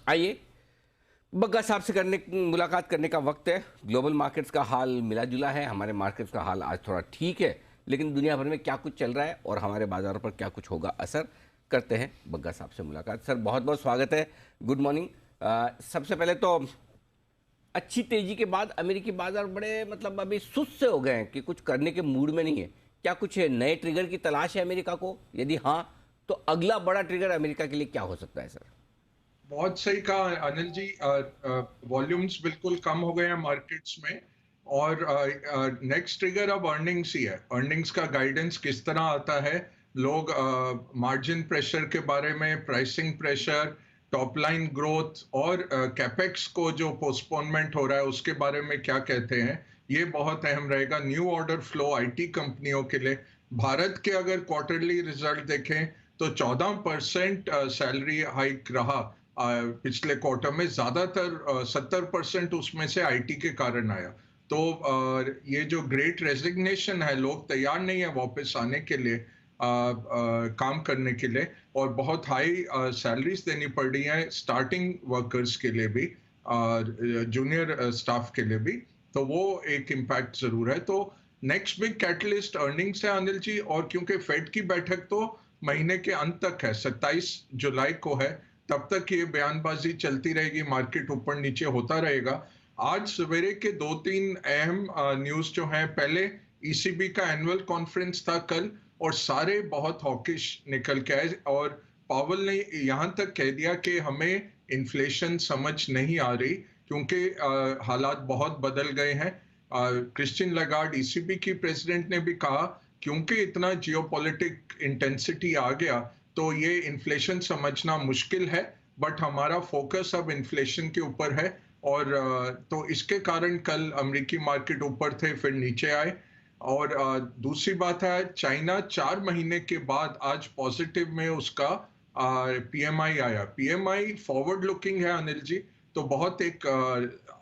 आइए बग्गा साहब से मुलाकात करने का वक्त है। ग्लोबल मार्केट्स का हाल मिला जुला है, हमारे मार्केट्स का हाल आज थोड़ा ठीक है, लेकिन दुनिया भर में क्या कुछ चल रहा है और हमारे बाजारों पर क्या कुछ होगा असर, करते हैं बग्गा साहब से मुलाकात। सर बहुत बहुत स्वागत है, गुड मॉर्निंग। सबसे पहले तो अच्छी तेजी के बाद अमेरिकी बाजार बड़े मतलब अभी सुस्त से हो गए हैं कि कुछ करने के मूड में नहीं है। क्या कुछ नए ट्रिगर की तलाश है अमेरिका को? यदि हाँ, तो अगला बड़ा ट्रिगर अमेरिका के लिए क्या हो सकता है सर? बहुत सही कहा अनिल जी। वॉल्यूम्स बिल्कुल कम हो गए हैं मार्केट्स में और नेक्स्ट ट्रिगर अब अर्निंग्स ही है। अर्निंग्स का गाइडेंस किस तरह आता है, लोग मार्जिन प्रेशर के बारे में, pricing pressure, top line growth और कैपेक्स को जो पोस्टपोनमेंट हो रहा है उसके बारे में क्या कहते हैं, ये बहुत अहम रहेगा। न्यू ऑर्डर फ्लो आईटी कंपनियों के लिए, भारत के अगर क्वार्टरली रिजल्ट देखें तो 14% सैलरी हाइक रहा पिछले क्वार्टर में। ज्यादातर 70% उसमें से आईटी के कारण आया। तो ये जो ग्रेट रेजिग्नेशन है, लोग तैयार नहीं है वापस आने के लिए, काम करने के लिए, और बहुत हाई सैलरीज देनी पड़ रही है स्टार्टिंग वर्कर्स के लिए भी, जूनियर स्टाफ के लिए भी। तो वो एक इम्पैक्ट जरूर है। तो नेक्स्ट बिग कैटलिस्ट अर्निंग्स है अनिल जी, और क्योंकि फेड की बैठक तो महीने के अंत तक है, 27 जुलाई को है, तब तक ये बयानबाजी चलती रहेगी, मार्केट ऊपर नीचे होता रहेगा। आज सवेरे के दो तीन अहम न्यूज जो हैं, पहले ईसीबी का एनुअल कॉन्फ्रेंस था कल, और सारे बहुत हॉकिश निकल के आए, और पावल ने यहां तक कह दिया कि हमें इन्फ्लेशन समझ नहीं आ रही क्योंकि हालात बहुत बदल गए हैं। क्रिस्टिन लगार्ड ईसीबी की प्रेसिडेंट ने भी कहा क्योंकि इतना जियोपॉलिटिक इंटेंसिटी आ गया तो ये इन्फ्लेशन समझना मुश्किल है, बट हमारा फोकस अब इन्फ्लेशन के ऊपर है। और तो इसके कारण कल अमेरिकी मार्केट ऊपर थे, फिर नीचे आए। और दूसरी बात है, चाइना 4 महीने के बाद आज पॉजिटिव में उसका पीएमआई आया। पीएमआई फॉरवर्ड लुकिंग है अनिल जी, तो बहुत एक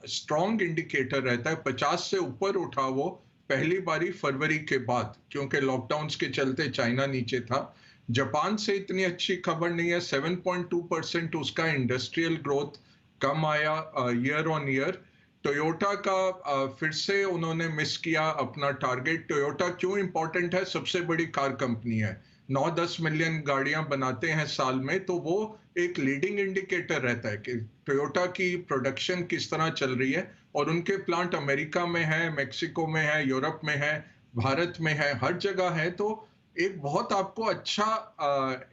स्ट्रॉन्ग इंडिकेटर रहता है। 50 से ऊपर उठा वो पहली बारी फरवरी के बाद, क्योंकि लॉकडाउन्स के चलते चाइना नीचे था। जापान से इतनी अच्छी खबर नहीं है, 7.2% उसका इंडस्ट्रियल ग्रोथ कम आया ईयर ऑन ईयर। टोयोटा का फिर से उन्होंने मिस किया अपना टारगेट। टोयोटा क्यों इंपॉर्टेंट है? सबसे बड़ी कार कंपनी है, 9-10 मिलियन गाड़ियां बनाते हैं साल में, तो वो एक लीडिंग इंडिकेटर रहता है कि टोयोटा की प्रोडक्शन किस तरह चल रही है। और उनके प्लांट अमेरिका में है, मेक्सिको में है, यूरोप में है, भारत में है, हर जगह है। तो एक बहुत आपको अच्छा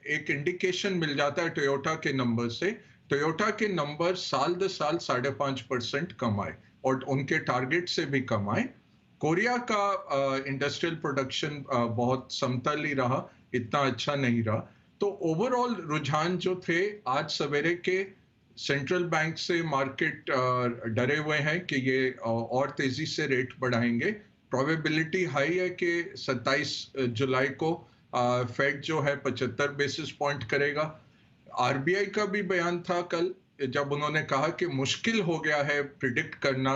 एक इंडिकेशन मिल जाता है टोयोटा के नंबर से। टोयोटा के नंबर साल दर साल 5.5% कम आए, और उनके टारगेट से भी कम आए। कोरिया का इंडस्ट्रियल प्रोडक्शन बहुत समतल ही रहा, इतना अच्छा नहीं रहा। तो ओवरऑल रुझान जो थे आज सवेरे के, सेंट्रल बैंक से मार्केट डरे हुए हैं कि ये और तेजी से रेट बढ़ाएंगे। प्रोबेबिलिटी हाई है कि 27 जुलाई को फेड जो है 75 बेसिस पॉइंट करेगा। आरबीआई का भी बयान था कल, जब उन्होंने कहा कि मुश्किल हो गया है प्रिडिक्ट करना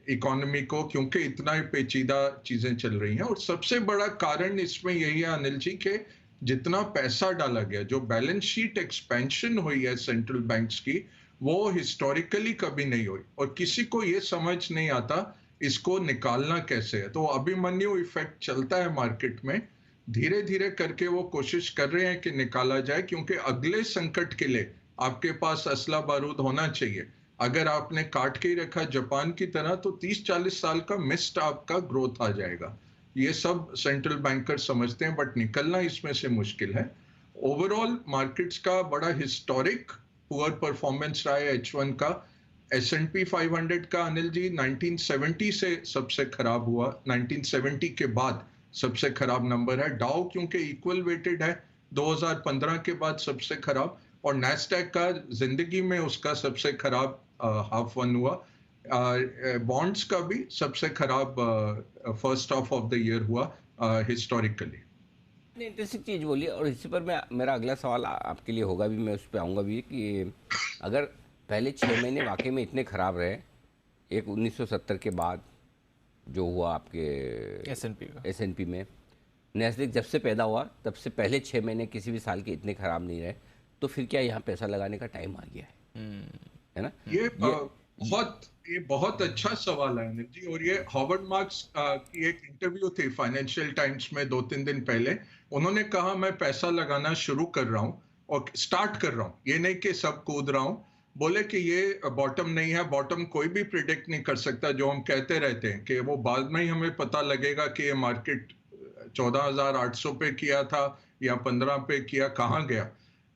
इकोनॉमी को, क्योंकि इतना ही पेचीदा चीजें चल रही हैं। और सबसे बड़ा कारण इसमें यही है अनिल जी के, जितना पैसा डाला गया, जो बैलेंस शीट एक्सपेंशन हुई है सेंट्रल बैंक्स की, वो हिस्टोरिकली कभी नहीं हुई, और किसी को ये समझ नहीं आता इसको निकालना कैसे है। तो अभिमन्यु इफेक्ट चलता है मार्केट में, धीरे धीरे करके वो कोशिश कर रहे हैं कि निकाला जाए, क्योंकि अगले संकट के लिए आपके पास असला बारूद होना चाहिए। अगर आपने काट के ही रखा जापान की तरह, तो 30-40 साल का मिस्ड आपका ग्रोथ आ जाएगा। ये सब सेंट्रल बैंकर समझते हैं, बट निकलना इसमें से मुश्किल है। ओवरऑल मार्केट्स का बड़ा हिस्टोरिक पुअर परफॉर्मेंस रहा है H1 का। S&P 500 का अनिल जी 1970 से सबसे खराब हुआ, 1970 के बाद सबसे खराब नंबर है। डाउ क्योंकि इक्वल वेटेड है, 2015 के बाद सबसे खराब। और नैस्डैक का जिंदगी में उसका सबसे खराब हाफ वन हुआ। बॉन्ड्स का भी सबसे खराब first half of the year हुआ हिस्टोरिकली। ने इंटरेस्टिंग चीज़ बोली और इसी पर मैं मेरा अगला सवाल आपके लिए होगा भी, मैं उस पर आऊँगा भी कि अगर पहले 6 महीने वाकई में इतने ख़राब रहे, एक 1970 के बाद जो हुआ आपके एसएनपी का एसएनपी में, नैस्डैक जब से पैदा हुआ तब से पहले 6 महीने किसी भी साल के इतने ख़राब नहीं रहे, तो फिर क्या यहाँ पैसा लगाने का टाइम आ गया है? ये ये बहुत अच्छा सवाल है अनिल जी। और ये हॉवर्ड मार्क्स की एक इंटरव्यू थी फाइनेंशियल टाइम्स में 2-3 दिन पहले। उन्होंने कहा मैं पैसा लगाना शुरू कर रहा हूँ और स्टार्ट कर रहा हूँ, ये नहीं कि सब कूद रहा हूँ। बोले कि ये बॉटम नहीं है, बॉटम कोई भी प्रिडिक्ट नहीं कर सकता। जो हम कहते रहते हैं कि वो बाद में ही हमें पता लगेगा कि ये मार्केट 14,800 पे किया था या 15 पे किया, कहाँ गया।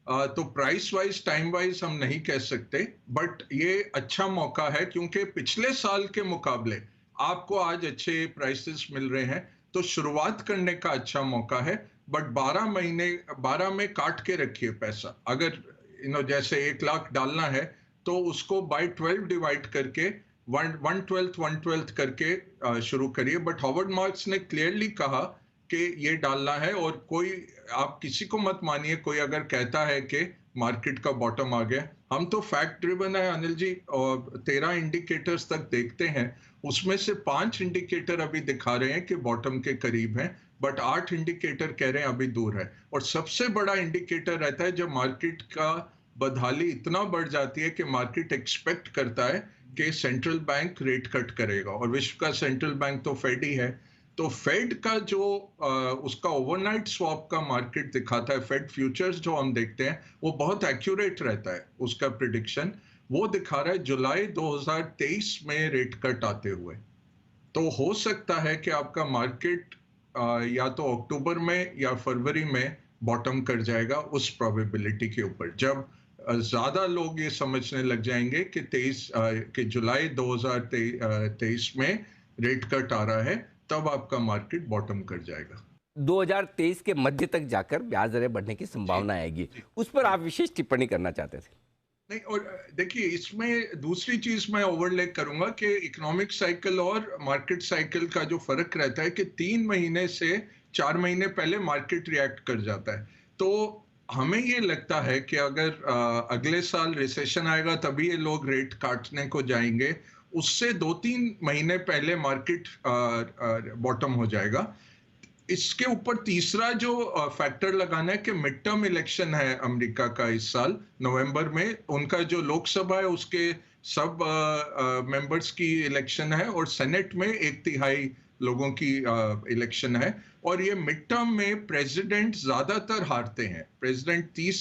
तो प्राइस वाइज टाइम वाइज हम नहीं कह सकते, बट ये अच्छा मौका है क्योंकि पिछले साल के मुकाबले आपको आज अच्छे प्राइसेस मिल रहे हैं, तो शुरुआत करने का अच्छा मौका है। बट 12 में काट के रखिए पैसा। अगर जैसे 1 लाख डालना है तो उसको बाय 12 डिवाइड करके 1/12 करके शुरू करिए। बट हॉवर्ड मार्क्स ने क्लियरली कहा कि ये डालना है। और कोई, आप किसी को मत मानिए कोई अगर कहता है कि मार्केट का बॉटम आ गया। हम तो फैक्ट ड्रिवन है अनिल जी, और 13 इंडिकेटर्स तक देखते हैं, उसमें से 5 इंडिकेटर अभी दिखा रहे हैं कि बॉटम के करीब है, बट 8 इंडिकेटर कह रहे हैं अभी दूर है। और सबसे बड़ा इंडिकेटर रहता है जब मार्केट का बदहाली इतना बढ़ जाती है कि मार्केट एक्सपेक्ट करता है कि सेंट्रल बैंक रेट कट करेगा, और विश्व का सेंट्रल बैंक तो फेड ही है। तो फेड का जो उसका ओवरनाइट स्वैप का मार्केट दिखाता है, फेड फ्यूचर्स जो हम देखते हैं, वो बहुत एक्यूरेट रहता है उसका प्रिडिक्शन। वो दिखा रहा है जुलाई 2023 में रेट कट आते हुए। तो हो सकता है कि आपका मार्केट या तो अक्टूबर में या फरवरी में बॉटम कर जाएगा, उस प्रोबेबिलिटी के ऊपर, जब ज्यादा लोग ये समझने लग जाएंगे कि जुलाई 2023 में रेट कट आ रहा है, तब आपका मार्केट बॉटम कर जाएगा। 2023 के मध्य तक जाकर ब्याज दरें बढ़ने की जी संभावना आएगी, जी उस पर जी। आप विशेष टिप्पणी करना चाहते थे। नहीं, और देखिए इसमें दूसरी चीज मैं ओवरले करूंगा कि इकोनॉमिक साइकिल और मार्केट साइकिल का जो फर्क रहता है कि 3 महीने से 4 महीने पहले मार्केट रिएक्ट कर जाता है। तो हमें ये लगता है कि अगर अगले साल रिसेशन आएगा तभी ये लोग रेट काटने को जाएंगे, उससे 2-3 महीने पहले मार्केट बॉटम हो जाएगा। इसके ऊपर तीसरा जो फैक्टर लगाना है कि मिड टर्म इलेक्शन है अमेरिका का इस साल नवंबर में, उनका जो लोकसभा है उसके सब मेंबर्स की इलेक्शन है, और सेनेट में 1/3 लोगों की इलेक्शन है। और ये मिड टर्म में प्रेसिडेंट ज्यादातर हारते हैं। प्रेसिडेंट 30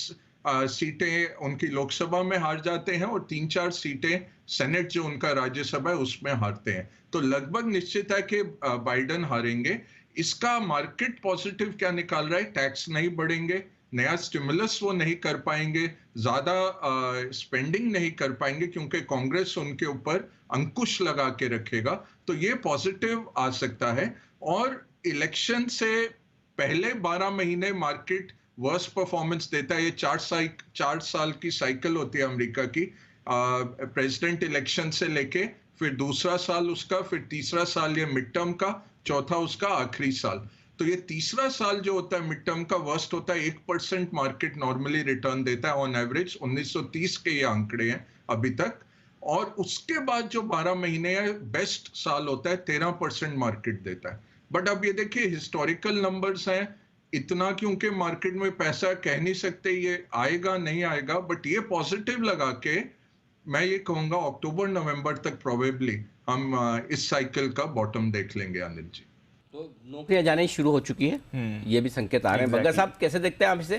सीटें उनकी लोकसभा में हार जाते हैं, और 3-4 सीटें सेनेट जो उनका राज्यसभा है उसमें हारते हैं। तो लगभग निश्चित है कि बाइडेन हारेंगे। इसका मार्केट पॉजिटिव क्या निकाल रहा है? टैक्स नहीं बढ़ेंगे, नया स्टिमुलस वो नहीं कर पाएंगे, ज्यादा स्पेंडिंग नहीं कर पाएंगे क्योंकि कांग्रेस उनके ऊपर अंकुश लगा के रखेगा। तो ये पॉजिटिव आ सकता है। और इलेक्शन से पहले 12 महीने मार्केट वर्स्ट परफॉर्मेंस देता है। ये 4 साल की साइकिल होती है अमेरिका की, प्रेसिडेंट इलेक्शन से लेके फिर दूसरा साल उसका, फिर तीसरा साल ये मिड टर्म का, चौथा उसका आखिरी साल। तो ये तीसरा साल जो होता है मिड टर्म का वर्स्ट होता है। 1% मार्केट नॉर्मली रिटर्न देता है ऑन एवरेज। 1930 के ये आंकड़े हैं अभी तक। और उसके बाद जो 12 महीने है बेस्ट साल होता है, 13% मार्केट देता है। बट अब ये देखिए हिस्टोरिकल नंबर्स हैं, इतना क्योंकि मार्केट में पैसा कह नहीं सकते ये आएगा नहीं आएगा, बट ये पॉजिटिव लगा के मैं ये कहूंगा अक्टूबर नवंबर तक प्रोबेबली हम इस साइकिल का बॉटम देख लेंगे अनिल जी। तो नौकरियां जाने शुरू हो चुकी हैं, ये भी संकेत आ रहे हैं। बग्गा साहब कैसे देखते हैं आप इसे?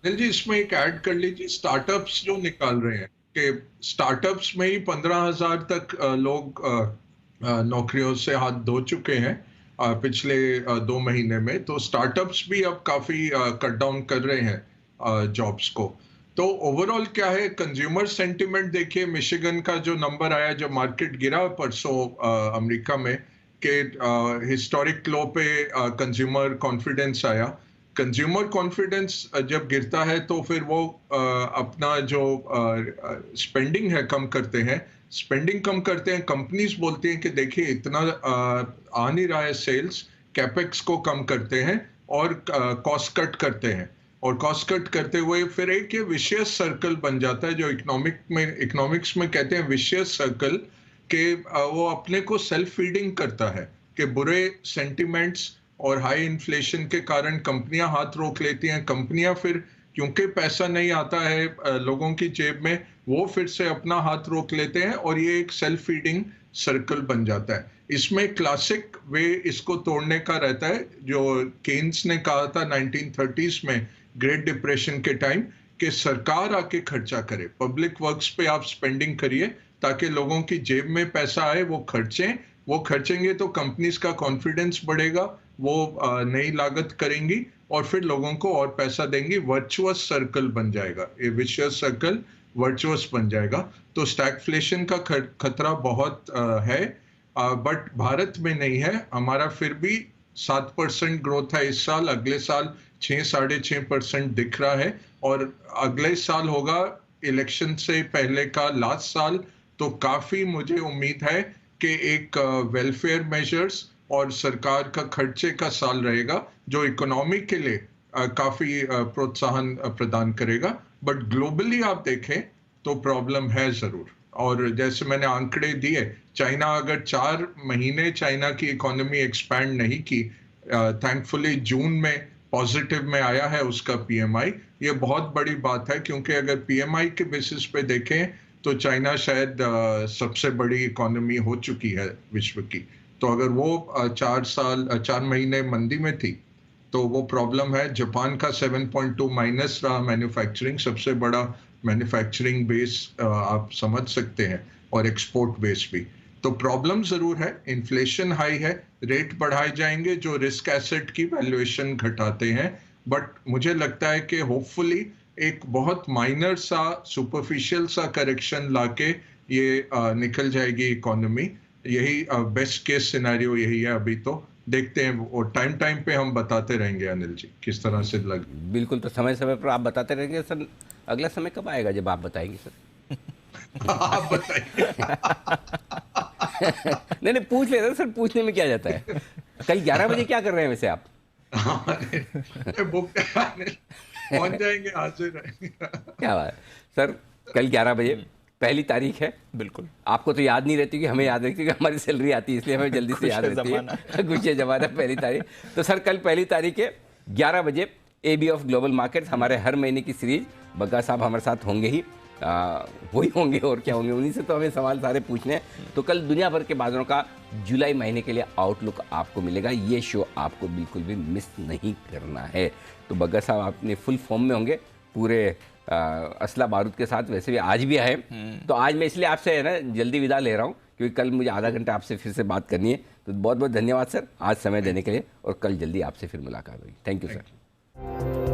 अनिल जी इसमें एक ऐड कर लीजिए, स्टार्टअप्स जो निकाल रहे हैं कि स्टार्टअप्स में ही 15,000 तक लोग नौकरियों से हाथ धो चुके हैं पिछले 2 महीने में। तो स्टार्टअप्स भी अब काफी कट डाउन कर रहे हैं जॉब्स को। तो ओवरऑल क्या है, कंज्यूमर सेंटिमेंट देखिए, मिशिगन का जो नंबर आया जब मार्केट गिरा परसों अमेरिका में, कि हिस्टोरिक लो पे कंज्यूमर कॉन्फिडेंस आया। कंज्यूमर कॉन्फिडेंस जब गिरता है तो फिर वो अपना जो स्पेंडिंग है कम करते हैं। स्पेंडिंग कम करते हैं, कंपनीज बोलती हैं कि देखिए इतना आ नहीं रहा है सेल्स, कैपेक्स को कम करते हैं और कॉस्ट कट करते हैं। और कॉस्ट कट करते हुए फिर एक ये विशियस सर्कल बन जाता है, जो इकोनॉमिक्स में कहते हैं विशियस सर्कल, कि वो अपने को सेल्फ फीडिंग करता है कि बुरे सेंटिमेंट्स और हाई इन्फ्लेशन के कारण कंपनियां हाथ रोक लेती हैं। कंपनियां फिर क्योंकि पैसा नहीं आता है लोगों की जेब में, वो फिर से अपना हाथ रोक लेते हैं और ये एक सेल्फ फीडिंग सर्कल बन जाता है। इसमें क्लासिक वे इसको तोड़ने का रहता है, जो केन्स ने कहा था 1930s में ग्रेट डिप्रेशन के टाइम, कि सरकार आके खर्चा करे, पब्लिक वर्क्स पे आप स्पेंडिंग करिए ताकि लोगों की जेब में पैसा आए, वो खर्चें, वो खर्चेंगे तो कंपनीज का कॉन्फिडेंस बढ़ेगा, वो नई लागत करेंगी और फिर लोगों को और पैसा देंगी, वर्चुअस सर्कल बन जाएगा, ये विशियस सर्कल वर्चुअस बन जाएगा। तो स्टैगफ्लेशन का खतरा बहुत है, बट भारत में नहीं है। हमारा फिर भी 7% ग्रोथ है इस साल, अगले साल 6-6.5% दिख रहा है और अगले साल होगा इलेक्शन से पहले का लास्ट साल, तो काफी मुझे उम्मीद है कि एक वेलफेयर मेजर्स और सरकार का खर्चे का साल रहेगा, जो इकोनॉमी के लिए काफी प्रोत्साहन प्रदान करेगा। बट ग्लोबली आप देखें तो प्रॉब्लम है जरूर, और जैसे मैंने आंकड़े दिए, चाइना अगर 4 महीने चाइना की इकोनॉमी एक्सपैंड नहीं की, थैंकफुली जून में पॉजिटिव में आया है उसका पीएमआई, ये बहुत बड़ी बात है, क्योंकि अगर पीएमआई के बेसिस पे देखें तो चाइना शायद सबसे बड़ी इकोनॉमी हो चुकी है विश्व की। तो अगर वो 4 महीने मंदी में थी तो वो प्रॉब्लम है। जापान का 7.2 माइनस रहा मैन्युफैक्चरिंग, सबसे बड़ा मैन्युफैक्चरिंग बेस आप समझ सकते हैं, और एक्सपोर्ट बेस भी। तो प्रॉब्लम जरूर है, इन्फ्लेशन हाई है, रेट बढ़ाए जाएंगे जो रिस्क एसेट की वैल्यूएशन घटाते हैं, बट मुझे लगता है कि होपफुली एक बहुत माइनर सा सुपरफिशियल सा करेक्शन लाके ये निकल जाएगी इकोनॉमी। यही बेस्ट केस सिनेरियो यही है अभी। तो देखते हैं, और टाइम पे हम बताते रहेंगे अनिल जी किस तरह से लग। बिल्कुल, तो समय समय पर आप बताते रहेंगे सर। अगला समय कब आएगा जब आप बताएंगे सर? आप बताइए। नहीं, पूछ लेते सर, पूछने में क्या जाता है। कल 11 बजे क्या कर रहे हैं वैसे आप? बुक पहुंच जाएंगे, हाजिर रहेंगे। क्या बात है सर, कल 11 बजे पहली तारीख है। बिल्कुल, आपको तो याद नहीं रहती कि हमें याद रहती है कि हमारी सैलरी आती है, इसलिए हमें जल्दी से याद रहती है। कुछ जमाना पहली तारीख। तो सर कल पहली तारीख है 11 बजे एबी ऑफ ग्लोबल मार्केट्स, हमारे हर महीने की सीरीज। बग्गा साहब हमारे साथ होंगे ही, वही होंगे और क्या होंगे, उन्हीं से तो हमें सवाल सारे पूछने हैं। तो कल दुनिया भर के बाजारों का जुलाई महीने के लिए आउटलुक आपको मिलेगा। ये शो आपको बिल्कुल भी मिस नहीं करना है। तो बग्गा साहब अपने फुल फॉर्म में होंगे, पूरे असला बारूद के साथ। वैसे भी आज भी आए, तो आज मैं इसलिए आपसे है ना जल्दी विदा ले रहा हूँ, क्योंकि कल मुझे आधा घंटा आपसे फिर से बात करनी है। तो बहुत बहुत धन्यवाद सर आज समय देने के लिए, और कल जल्दी आपसे फिर मुलाकात होगी। Thank you sir.